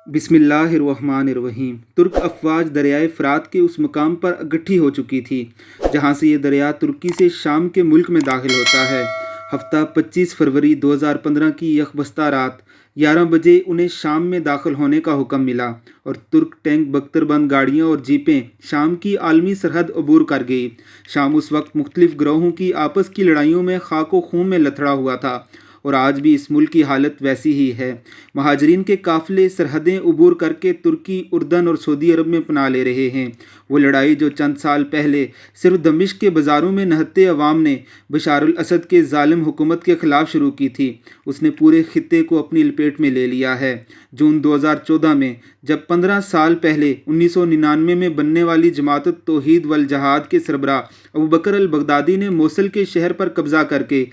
बिस्मिल्लाहिर्रहमानिर्रहीम। तुर्क अफवाज दरियाए फ़रात के उस मकाम पर इकट्ठी हो चुकी थी जहाँ से ये दरिया तुर्की से शाम के मुल्क में दाखिल होता है। हफ्ता 25 फरवरी 2015 की यकबस्ता रात 11 बजे उन्हें शाम में दाखिल होने का हुक्म मिला और तुर्क टैंक बख्तरबंद गाड़ियाँ और जीपें शाम की आलमी सरहद अबूर कर गई। शाम उस वक्त मुख्तलिफ ग्रोहों की आपस की लड़ाइयों में खाको खून में लथड़ा हुआ था और आज भी इस मुल्क की हालत वैसी ही है। महाजरीन के काफ़िले सरहदें उबूर करके तुर्की, उर्दन और सऊदी अरब में पनाह ले रहे हैं। वो लड़ाई जो चंद साल पहले सिर्फ दमिश्क के बाज़ारों में नहत्ते अवाम ने बशारुल असद के ज़ालिम हुकूमत के ख़िलाफ़ शुरू की थी, उसने पूरे खित्ते को अपनी लपेट में ले लिया है। जून 2014 में जब 15 साल पहले 1999 में बनने वाली जमात तौहीद वल जहाद के सरबराह अबू बकर अल बगदादी ने मोसल के शहर पर कब्ज़ा करके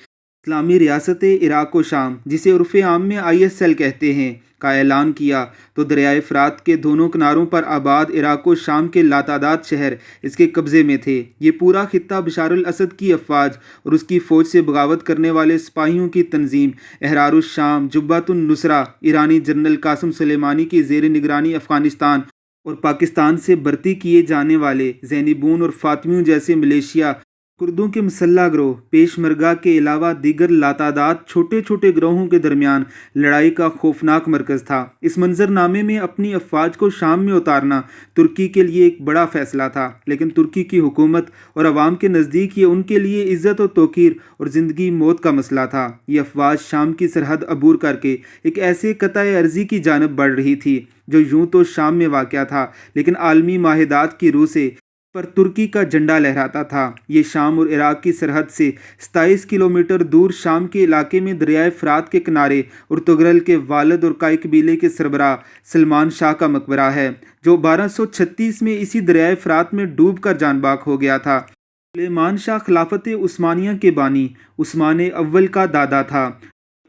इस्लामी रियासत इराक व शाम, जिसे उर्फ़ आम में ISL कहते हैं, का ऐलान किया तो दरियाए फ़रात के दोनों किनारों पर आबाद इराक व शाम के लातादाद शहर इसके कब्ज़े में थे। ये पूरा खित्ता बशारुल असद की अफवाज और उसकी फ़ौज से बगावत करने वाले सिपाहियों की तंजीम एहरारुश शाम, जुब्बातुन नुसरा, ईरानी जनरल कासिम सुलेमानी की ज़ेर निगरानी अफ़गानिस्तान और पाकिस्तान से भर्ती किए जाने वाले ज़ैनिबून और फ़ातिमियों जैसे मलेशिया कुर्दों के मुसल्ला गिरोह पेशमरगा के अलावा दीगर लातादाद छोटे छोटे गिरोहों के दरमियान लड़ाई का खौफनाक मरकज़ था। इस मंजरनामे में अपनी अफवाज को शाम में उतारना तुर्की के लिए एक बड़ा फ़ैसला था, लेकिन तुर्की की हुकूमत और अवाम के नज़दीक ये उनके लिए इज़्ज़त और तौक़ीर और ज़िंदगी मौत का मसला था। ये अफवाज शाम की सरहद अबूर करके एक ऐसे क़ताए अर्ज़ी की जानब बढ़ रही थी जो यूँ तो शाम में वाक़या था, लेकिन आलमी माहिदात की रूह से पर तुर्की का झंडा लहराता था। ये शाम और इराक की सरहद से 27 किलोमीटर दूर शाम के इलाके में दरियाए फ़रात के किनारे उर्तुगरल के वालिद और काई कबीले के सरबराह सलमान शाह का मकबरा है, जो 1236 में इसी दरियाए फ़रात में डूब कर जानबाक हो गया था। सुलेमान शाह खिलाफत उस्मानिया के बानी उस्मान अव्वल का दादा था।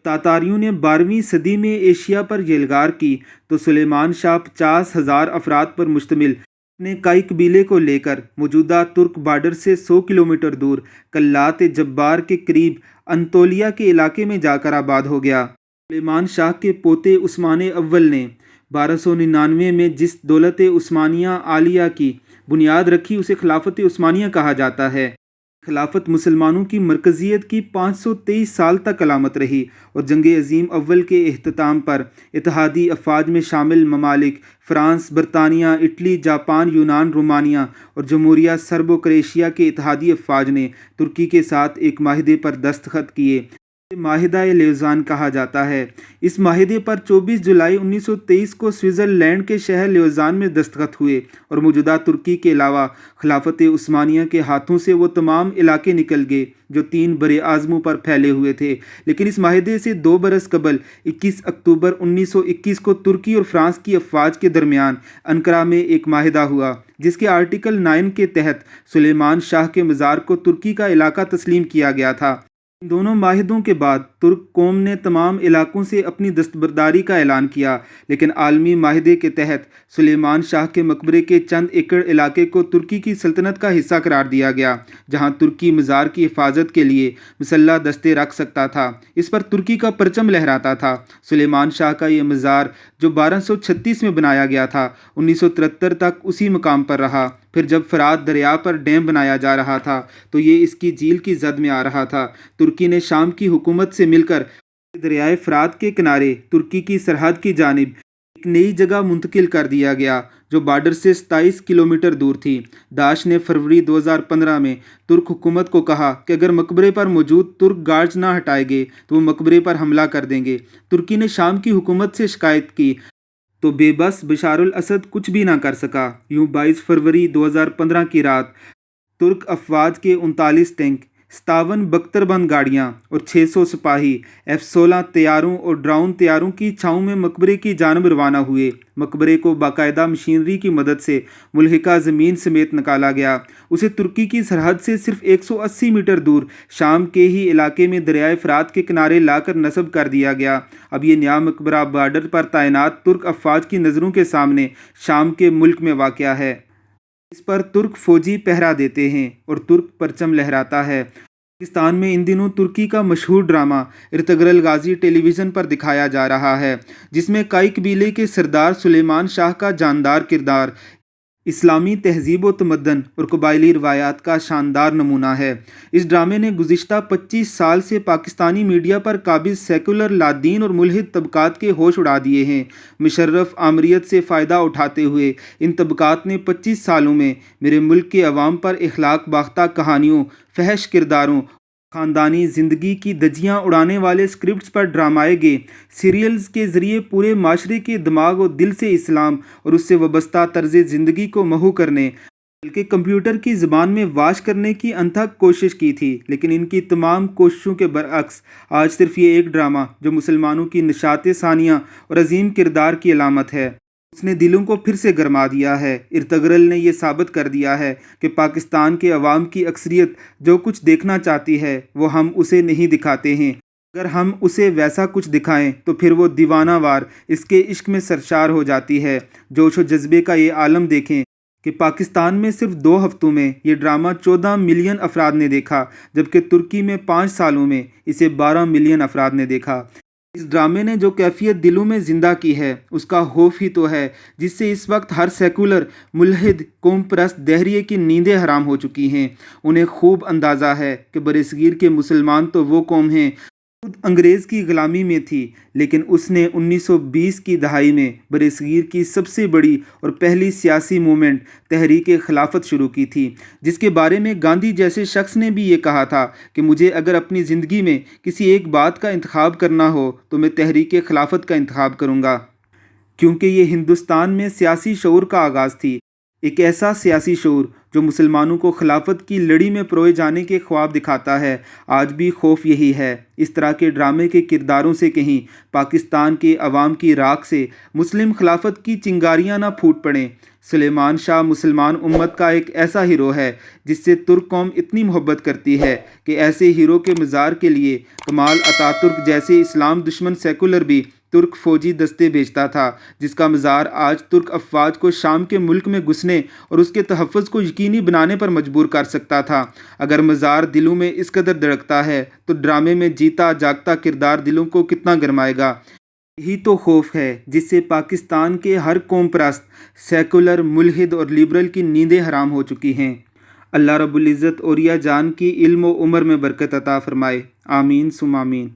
तातारियों ने 12वीं सदी में एशिया पर यलगार की तो सुलेमान शाह 50,000 अफराद पर मुश्तमिल अपने काई कबीले को लेकर मौजूदा तुर्क बॉर्डर से 100 किलोमीटर दूर कल्लात जब्बार के करीब अंतोलिया के इलाके में जाकर आबाद हो गया। सुलेमान शाह के पोते उस्मान अव्वल ने 1299 में जिस दौलत उस्मानिया आलिया की बुनियाद रखी उसे खिलाफत उस्मानिया कहा जाता है। खिलाफत मुसलमानों की मरकज़ियत की 523 साल तक अलामत रही और जंग अज़ीम अव्वल के अख्ताम पर इत्तेहादी अफवाज में शामिल ममालिक फ़्रांस, बरतानिया, इटली, जापान, यूनान, रोमानिया और जमहूरिया सर्बो क्रोएशिया के इत्तेहादी अफवाज ने तुर्की के साथ एक माहिदे पर दस्तखत किए। माहिदा लेवज़ान कहा जाता है। इस माहिदे पर 24 जुलाई 1923 को स्विट्ज़रलैंड के शहर लेवज़ान में दस्तखत हुए और मौजूदा तुर्की के अलावा खिलाफत उस्मानिया के हाथों से वो तमाम इलाके निकल गए जो 3 बरे आज़मों पर फैले हुए थे। लेकिन इस माहिदे से 2 बरस कबल 21 अक्टूबर 1921 को तुर्की और फ्रांस की अफवाज के दरमियान अंकारा में एक माहिदा हुआ, जिसके आर्टिकल 9 के तहत सुलेमान शाह के मज़ार को तुर्की का इलाका तस्लीम किया गया था। इन दोनों माहिदों के बाद तुर्क कौम ने तमाम इलाकों से अपनी दस्तबरदारी का ऐलान किया, लेकिन आलमी माहिदे के तहत सुलेमान शाह के मकबरे के चंद एकड़ इलाके को तुर्की की सल्तनत का हिस्सा करार दिया गया, जहां तुर्की मज़ार की हिफाजत के लिए मुसल्लह दस्ते रख सकता था। इस पर तुर्की का परचम लहराता था। सुलेमान शाह का ये मज़ार जो 1236 में बनाया गया था 1973 तक उसी मकाम पर रहा। फिर जब फ़रात दरिया पर डैम बनाया जा रहा था तो ये इसकी झील की जद में आ रहा था। तुर्की ने शाम की हुकूमत से मिलकर दरियाए फ़रात के किनारे तुर्की की सरहद की जानिब एक नई जगह मुंतकिल कर दिया गया जो बॉर्डर से 27 किलोमीटर दूर थी। दाश ने फरवरी 2015 में तुर्क हुकूमत को कहा कि अगर मकबरे पर मौजूद तुर्क गार्ड्स ना हटाए गए तो वो मकबरे पर हमला कर देंगे। तुर्की ने शाम की हुकूमत से शिकायत की तो बेबस बशारुल असद कुछ भी ना कर सका। यूँ 22 फरवरी 2015 की रात तुर्क अफवाज के 39 टैंक, 57 बख्तरबंद गाड़ियाँ और 600 सिपाही F-16 तैयारों और ड्रोन तैयारों की छाँव में मकबरे की जानब रवाना हुए। मकबरे को बाकायदा मशीनरी की मदद से मुल्हिका ज़मीन समेत निकाला गया। उसे तुर्की की सरहद से सिर्फ 180 मीटर दूर शाम के ही इलाके में दरियाए फ़रात के किनारे लाकर नस्ब कर दिया गया। अब ये नया मकबरा बॉर्डर पर तैनात तुर्क अफवाज की नज़रों के सामने शाम के मुल्क में वाक़या है। इस पर तुर्क फ़ौजी पहरा देते हैं और तुर्क परचम लहराता है। पाकिस्तान में इन दिनों तुर्की का मशहूर ड्रामा इर्तगरल गाजी टेलीविज़न पर दिखाया जा रहा है, जिसमें काई कबीले के सरदार सुलेमान शाह का जानदार किरदार इस्लामी तहजीब व तमद्दन और कबायली रवायात का शानदार नमूना है। इस ड्रामे ने गुज़िश्ता 25 साल से पाकिस्तानी मीडिया पर काबिज सेकुलर लादीन और मुल्हिद तबकात के होश उड़ा दिए हैं। मुशर्रफ आमरीत से फ़ायदा उठाते हुए इन तबकात ने 25 सालों में मेरे मुल्क के अवाम पर इखलाक बाख्ता कहानियों, फहश किरदारों, ख़ानदानी ज़िंदगी की धज्जियाँ उड़ाने वाले स्क्रिप्ट्स पर ड्रामाए गए सीरियल्स के ज़रिए पूरे माशरे के दिमाग और दिल से इस्लाम और उससे वबस्ता तर्ज़ ज़िंदगी को महू करने बल्कि कंप्यूटर की ज़बान में वाश करने की अनथक कोशिश की थी। लेकिन इनकी तमाम कोशिशों के बरअक्स आज सिर्फ ये एक ड्रामा जो मुसलमानों की निशात सानिया और अजीम किरदार की अलामत है, उसने दिलों को फिर से गरमा दिया है। इर्तगरल ने यह साबित कर दिया है कि पाकिस्तान के अवाम की अक्सरियत जो कुछ देखना चाहती है वो हम उसे नहीं दिखाते हैं। अगर हम उसे वैसा कुछ दिखाएं तो फिर वो दीवानावार इसके इश्क में सरशार हो जाती है। जोश व जज्बे का ये आलम देखें कि पाकिस्तान में सिर्फ 2 हफ्तों में ये ड्रामा 14 मिलियन अफराद ने देखा, जबकि तुर्की में 5 सालों में इसे 12 मिलियन अफराद ने देखा। इस ड्रामे ने जो कैफियत दिलों में ज़िंदा की है उसका खौफ ही तो है जिससे इस वक्त हर सेकुलर मुल्हिद कौम परस्त दहरिए की नींदें हराम हो चुकी हैं। उन्हें खूब अंदाज़ा है कि बरसगीर के मुसलमान तो वो कौम हैं खुद अंग्रेज़ की ग़ुलामी में थी, लेकिन उसने 1920 की दहाई में बरसगीर की सबसे बड़ी और पहली सियासी मूवमेंट तहरीक खिलाफत शुरू की थी, जिसके बारे में गांधी जैसे शख्स ने भी ये कहा था कि मुझे अगर अपनी ज़िंदगी में किसी एक बात का इंतखाब करना हो तो मैं तहरीक खिलाफत का इंतखाब करूँगा, क्योंकि ये हिंदुस्तान में सियासी शऊर का आगाज़ थी। एक ऐसा सियासी शऊर जो मुसलमानों को खिलाफत की लड़ी में परोए जाने के ख्वाब दिखाता है। आज भी खौफ यही है इस तरह के ड्रामे के किरदारों से कहीं पाकिस्तान के अवाम की राख से मुस्लिम खिलाफत की चिंगारियां ना फूट पड़ें। सुलेमान शाह मुसलमान उम्मत का एक ऐसा हीरो है जिससे तुर्क कौम इतनी मोहब्बत करती है कि ऐसे हीरो के मज़ार के लिए कमाल अतातुर्क जैसे इस्लाम दुश्मन सेकुलर भी तुर्क फ़ौजी दस्ते भेजता था, जिसका मज़ार आज तुर्क अफवाज को शाम के मुल्क में घुसने और उसके तहफ़्फ़ुज़ को यकीनी बनाने पर मजबूर कर सकता था। अगर मज़ार दिलों में इस कदर धड़कता है तो ड्रामे में जीता जागता किरदार दिलों को कितना गरमाएगा। यही तो खौफ है जिससे पाकिस्तान के हर कौम परस्त सेकुलर मुल्हिद और लिबरल की नींदें हराम हो चुकी हैं। अल्लाह रब्बुल इज़्ज़त औरिया जान की इल्म व उम्र में बरकत अता फ़रमाए। आमीन सुम आमीन।